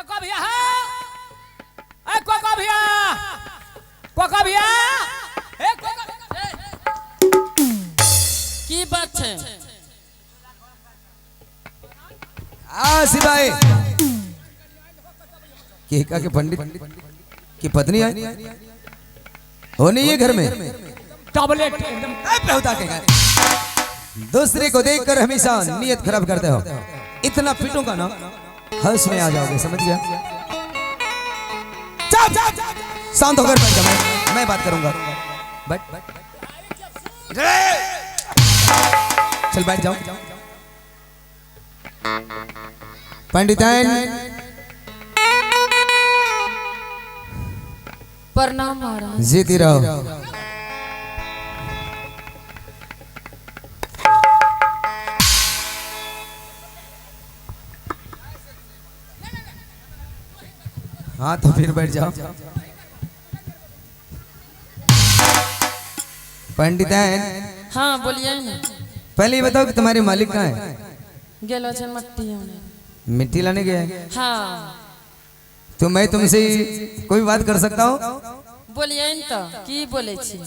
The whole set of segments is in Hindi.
कोका भैया है ए कोका भैया कोका भैया ए कोका की बात है आ सिपाही केका के पंडित की पत्नी आई हो नहीं है घर में टॉबलेट एकदम बेहुदा के दूसरे को देखकर हमेशा नियत खराब करते हो। इतना पीटूंगा ना हर्ष में आ जाओगे, समझ गया? शांत होकर बैठ जा, मैं बात करूंगा। बैठ चल बैठ जाओ। पंडिताइन प्रणाम महाराज। जीती रहो। हाँ तो फिर बैठ जाओ। पंडिताइन हाँ बोलिए ना। पहले ये बताओ कि तुम्हारे मालिक कहाँ है? गेलो छन मट्टी होने। मिट्टी लाने गया है? हाँ तो मैं तुमसे कोई बात कर सकता हूँ? बोलिए न तो की बोले छी।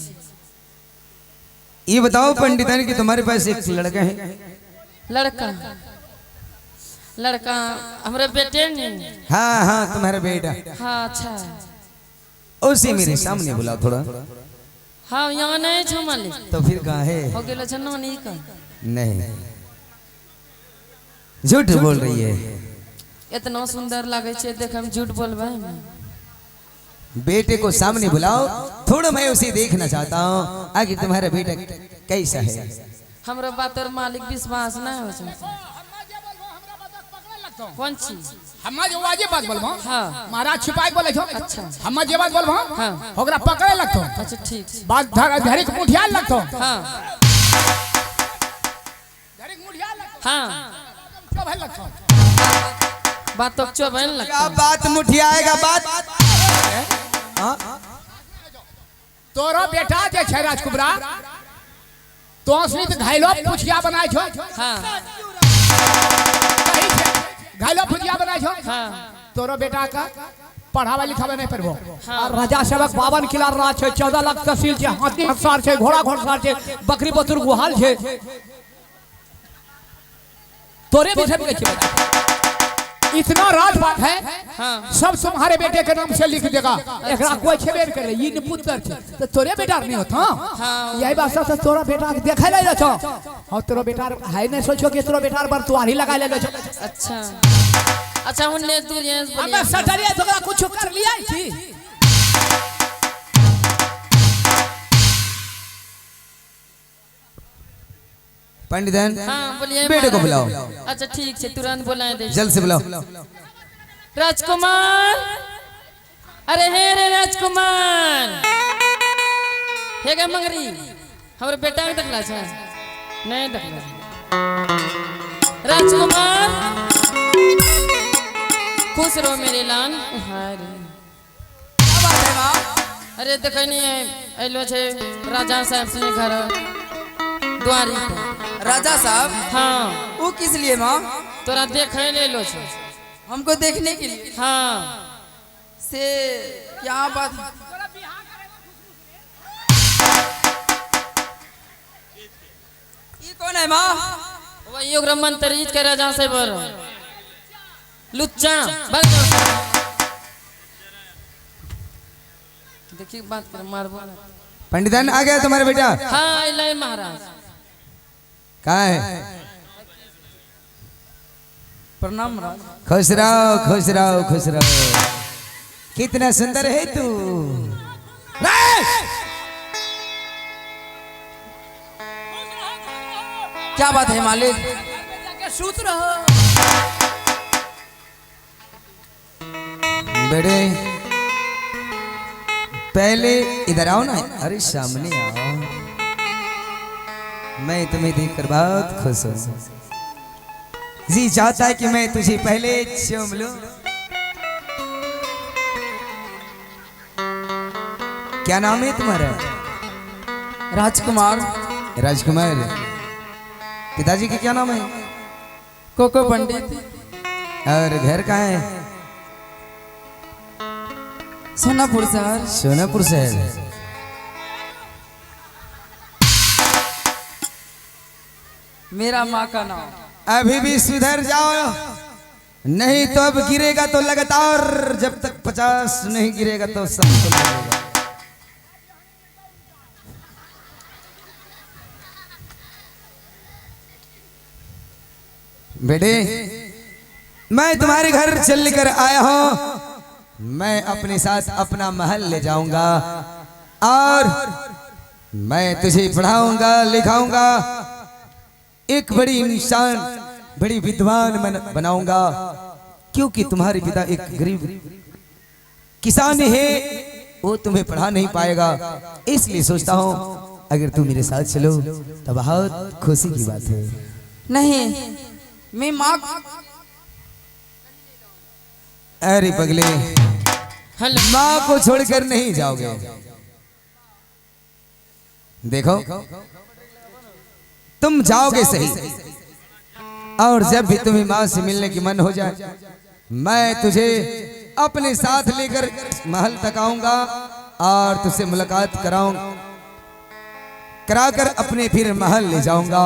ये बताओ पंडिताइन कि तुम्हारे पास एक लड़का है? लड़का लड़का हमारे बेटे ने। हाँ हाँ तुम्हारा बेटा। हाँ अच्छा उसी मेरे सामने बुलाओ थोड़ा। हाँ यहाँ नहीं छो मालिक। तो फिर कहाँ है? हो गेलो छन नानी का। नहीं झूठ बोल रही है। इतना सुंदर लागे छे देख हम झूठ बोलबे ना। बेटे को सामने बुलाओ थोड़ा, मैं उसे देखना चाहता हूँ आगे तुम्हारा बेटा कैसा है। हमरा बात और मालिक विश्वास नहीं हो सकता। कौन चीज? हम जो वाजे बात बोलबो हाँ महाराज छिपाई बोले छो। अच्छा हम जे बात बोलबो हाँ ओकरा पकड़े लगतो। अच्छा ठीक बात धरी के मुठियाल लगतो। हाँ धरी के मुठियाल लगतो। हाँ क्यों भाई लगतो? बात तो चो बहन लगता। क्या बात मुठियाएगा बात? तोरो बेटा जे छै राजकुमारा तो असली तो घायलो पुछिया बनाय छो। हाँ घायलो पुछिया बनाय छो। हाँ तोरो बेटा का पढ़ावा लिखावा नहीं पढ़बो। हाँ। और राजा सेवक 52 किला राज छै, 14 लाख तहसील छै, हाथी हंसार छै, घोड़ा घोड़सार छै, बकरी बतुर गुहाल छै। तोरे विषय में छै इतना राज बात है। हाँ सब तुम्हारे बेटे के नाम से लिख देगा। एकरा कोई छेबे करे ये न पुत्र छे तो तोरे बेटा नहीं होता। हाँ यही बात से तोरा बेटा देखे ले छो। और तोरा बेटा है नहीं सोचो कि तोरा बेटा पर तुआरी लगा ले छो। अच्छा अच्छा उन्ने दूरियां हमें सटरिया तोरा कुछ कर लिया छी। पंडिताइन हाँ बोलिए बेटे को बुलाओ। अच्छा ठीक है तुरंत बुलाए दे। जल्द से बुलाओ। राजकुमार अरे हे रे राजकुमार हे गे मंगरी हमारे बेटा के देखला छै नहीं देखला। राजकुमार खुश रहो मेरे लाल। हाय अरे देखनी अलो छे राजा साहब से घर द्वारी पे। राजा साहब हाँ वो किस लिए माँ? तोरा देखे ले लो छे। हमको देखने के लिए हाँ से क्या बात? ये कौन है माँ? वही ओकरा मंत्रित के राजा से बर लुच्चा भाग जाओ। देखिए बात कर मारबो। पंडिताइन आ गया तुम्हारा बेटा? हाँ ले महाराज। कहाँ है? प्रणाम महाराज। खुश रहो खुश रहो खुश रहो। कितना सुंदर है तू। क्या बात है मालिक? सूत्र हो बेटे पहले इधर आओ ना। अरे सामने आओ, मैं तुम्हें देखकर बहुत खुश हूँ। जी चाहता है कि मैं तुझे पहले चूम लूं। क्या नाम है तुम्हारा? राजकुमार। राजकुमार। पिताजी का क्या नाम है? कोको पंडित। और घर कहाँ है? सोनापुर शहर। सोनापुर शहर। मेरा माँ का नाम। अभी भी सुधर जाओ, नहीं तो अब गिरेगा तो लगातार, जब तक 50 नहीं गिरेगा तो सब तो लगेगा। बेटे, मैं तुम्हारे घर चल कर आया हूं। मैं अपने साथ अपना महल ले जाऊंगा और मैं तुझे पढ़ाऊंगा लिखाऊंगा, एक बड़ी इंसान बड़ी विद्वान बनाऊंगा, क्योंकि तुम्हारे पिता एक गरीब किसान है, वो तुम्हें पढ़ा नहीं पाएगा। इसलिए सोचता हूँ अगर तुम मेरे साथ चलो तो बहुत खुशी की बात है। नहीं, मैं माँ। अरे पगले, हेलो माँ को छोड़कर नहीं जाओगे। देखो, तुम जाओगे सही, और जब भी तुम्हें माँ से मिलने की मन हो जाए, मैं तुझे अपने साथ लेकर महल तक आऊंगा और तुझसे मुलाकात कराकर अपने फिर महल ले जाऊंगा।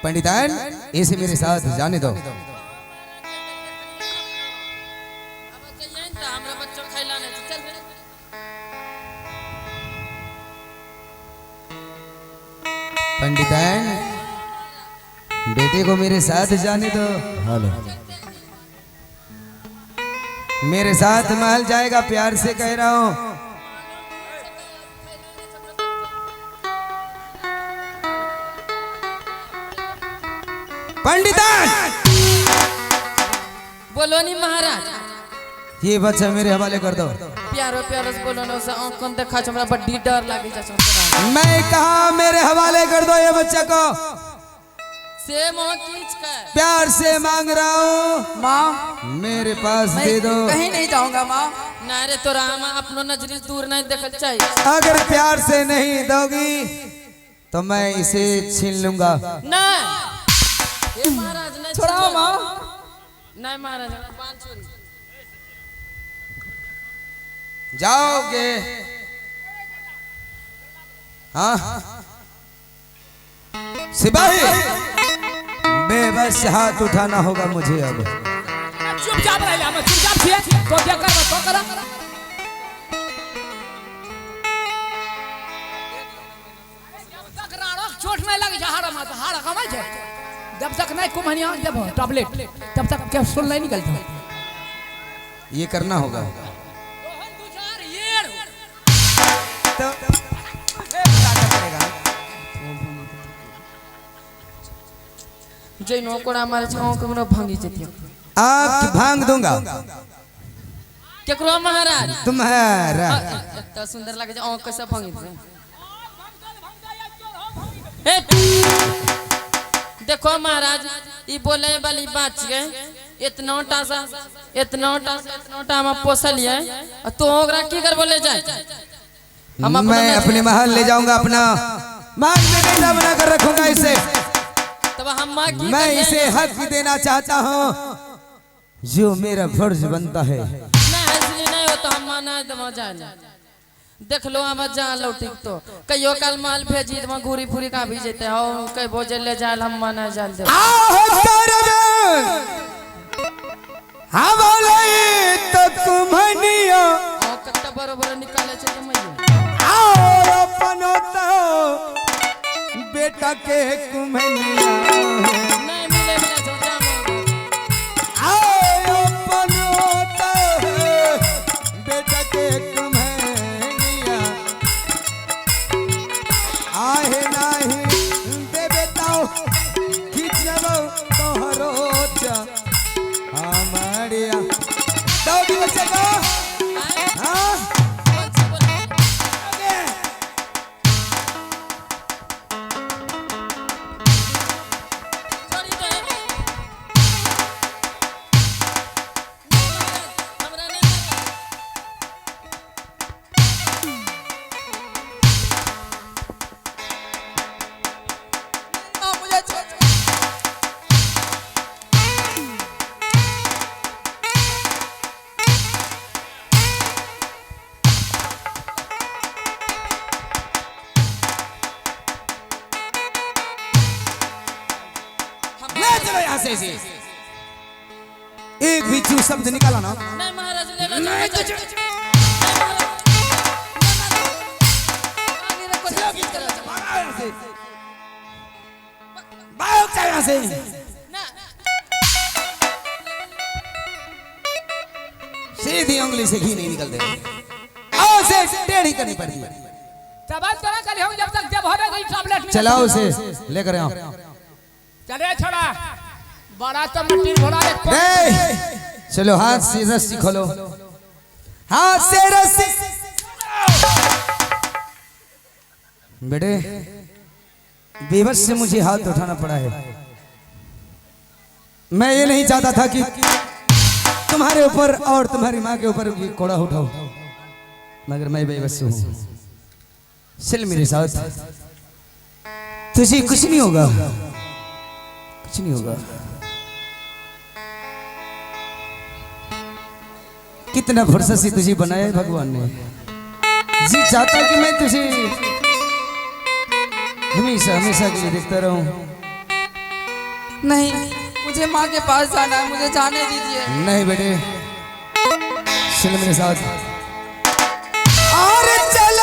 पंडितान, इसे मेरे साथ जाने दो। पंडितान, बेटे को मेरे साथ जाने दो। हेलो, मेरे साथ महल जाएगा, प्यार से कह रहा हूं। पंडितान, बोलो नहीं महाराज, ये बच्चा मेरे हवाले कर दो। प्यारो प्यारो से बोलो ना, उसे आँख कौन देखा छ, हमरा बड़ी डर लागी जा छ। मैं कहा मेरे हवाले कर दो ये बच्चा को। से मोह खींच कर प्यार से मांग रहा हूँ, माँ, मेरे पास मैं दे दो। कहीं नहीं जाऊंगा माँ। ना रे, तोरा हम अपनो नजरी दूर नहीं देखल चाहिए। अगर प्यार से नहीं दोगी तो मैं इसे छीन लूंगा। नहीं हे महाराज, नहीं छोड़ाओ माँ। नहीं महाराज, पान चोरी। जाओगे? हाँ सिपाही, बेबस हाथ उठाना होगा मुझे अब। चुपचाप रह ले, हम चुपचाप छिए, तो क्या कर तो करा। जब तक राड़ो चोट नहीं लगी जा, हाड़ा मत हाड़ा कमाई छे। जब तक नहीं कुम्हनिया जब टैबलेट, तब तक कैप्सूल नहीं निकलता। ये करना होगा तो जय नौकरा हमारे छाँव के मनो भांगी जतिया। आँख भांग दूंगा केकरो महाराज, तुम्हारा। तो सुंदर लगे आँख कैसे भांगी थे। देखो महाराज, ये बोले वाली बात है, इतना टा हम पोसलिए, तो ओकरा की कर बोले जाए। मैं अपने महल ले जाऊंगा, अपना महल में बेटा बना कर रखूंगा इसे। तब हम मैं इसे हक देना चाहता हूँ जो मेरा फर्ज बनता है। नहीं इसलिए नहीं हो तो हम माना दमा जाए। देख लो हम जा लौटी तो कहियो काल माल भेजी तो घूरी फूरी का भी जेते हो, कई बोझे ले जाल हम माना जाल दे। तो कुम्हनिया कत्ता बरोबर निकाले छे मैया। बेटा के कुम्हनिया नहीं मिले जो जामो। बेटा के कुम्हनिया आहे नहीं देवे तो खिचलो तोहरो हमारिया दौड़ी बच्चे को। हाँ से एक भी चू शब्द निकाला ना। नहीं महाराज ले लो नहीं तो यहाँ से सीधी उंगली से घी नहीं निकलते, से टेढ़ी करनी पड़ती है। चबात करा कल हम जब तक जब होगा कोई टैबलेट चलाओ उसे लेकर आओ। चले छोड़ा बड़ा तो मिट्टी भरा चलो हाथ से रस्सी खोलो, हाथ से रस्सी। बेटे बेबस से मुझे हाथ उठाना पड़ा है। मैं ये नहीं चाहता था कि तुम्हारे ऊपर और तुम्हारी माँ के ऊपर ये कोड़ा उठाओ, मगर मैं बेबस हूँ। चल मेरे साथ, तुझे कुछ नहीं होगा, कुछ नहीं होगा। कितना फुर्सत से तुझे बनाया है भगवान ने। जी चाहता कि मैं तुझे हमेशा हमेशा के लिए देखता रहूं। नहीं, मुझे माँ के पास जाना है, मुझे जाने दीजिए। नहीं बेटे, चल मेरे साथ। अरे चल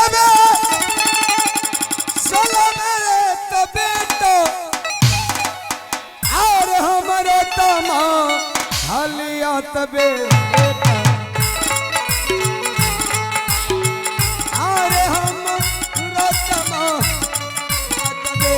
मेरे तो बेटो, और हमारे तमा हालिया तबे बेटा, अरे हम तमा तबे